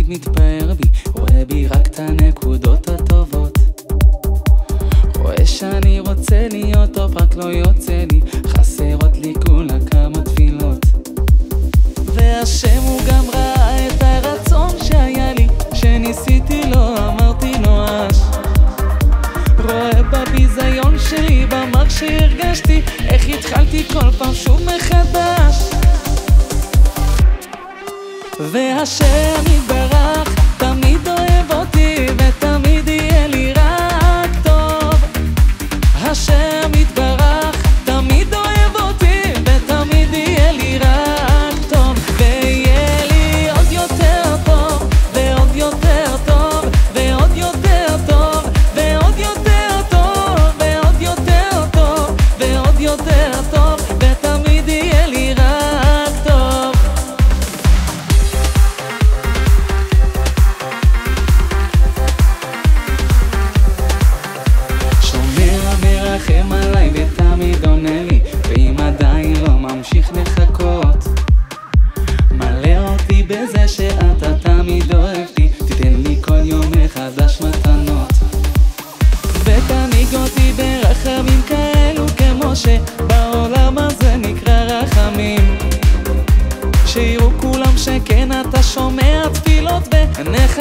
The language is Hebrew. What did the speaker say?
תמיד מתפאר בי, רואה בי רק את הנקודות הטובות. רואה שאני רוצה להיות טוב, רק לא יוצא לי, חסרות לי כולה כמה תפילות. והשם הוא גם ראה את הרצון שהיה לי, שניסיתי לו, אמרתי נואש. רואה בביזיון שלי, במרק שהרגשתי, איך התחלתי כל פעם שוב מחדש. והשם יתברך תמיד אוהב אותי, ותמיד יהיה לי רק טוב. השם יתברך תמיד אוהב אותי, ותמיד יהיה לי רק טוב. ויהיה לי עוד יותר טוב, ועוד יותר טוב, ועוד יותר טוב, ועוד יותר טוב, ועוד יותר טוב, ועוד יותר טוב, ותמיד יהיה לי רק טוב. מרחם עליי ותמיד עונה לי, ואם עדיין לא ממשיך לחכות, מלא אותי בזה שאתה תמיד אוהבתי, תיתן לי כל יום מחדש מתנות, ותנהיג אותי ברחמים כאלו כמו שבעולם הזה נקרא רחמים. שיראו כולם שכן אתה שומע תפילות ועיניך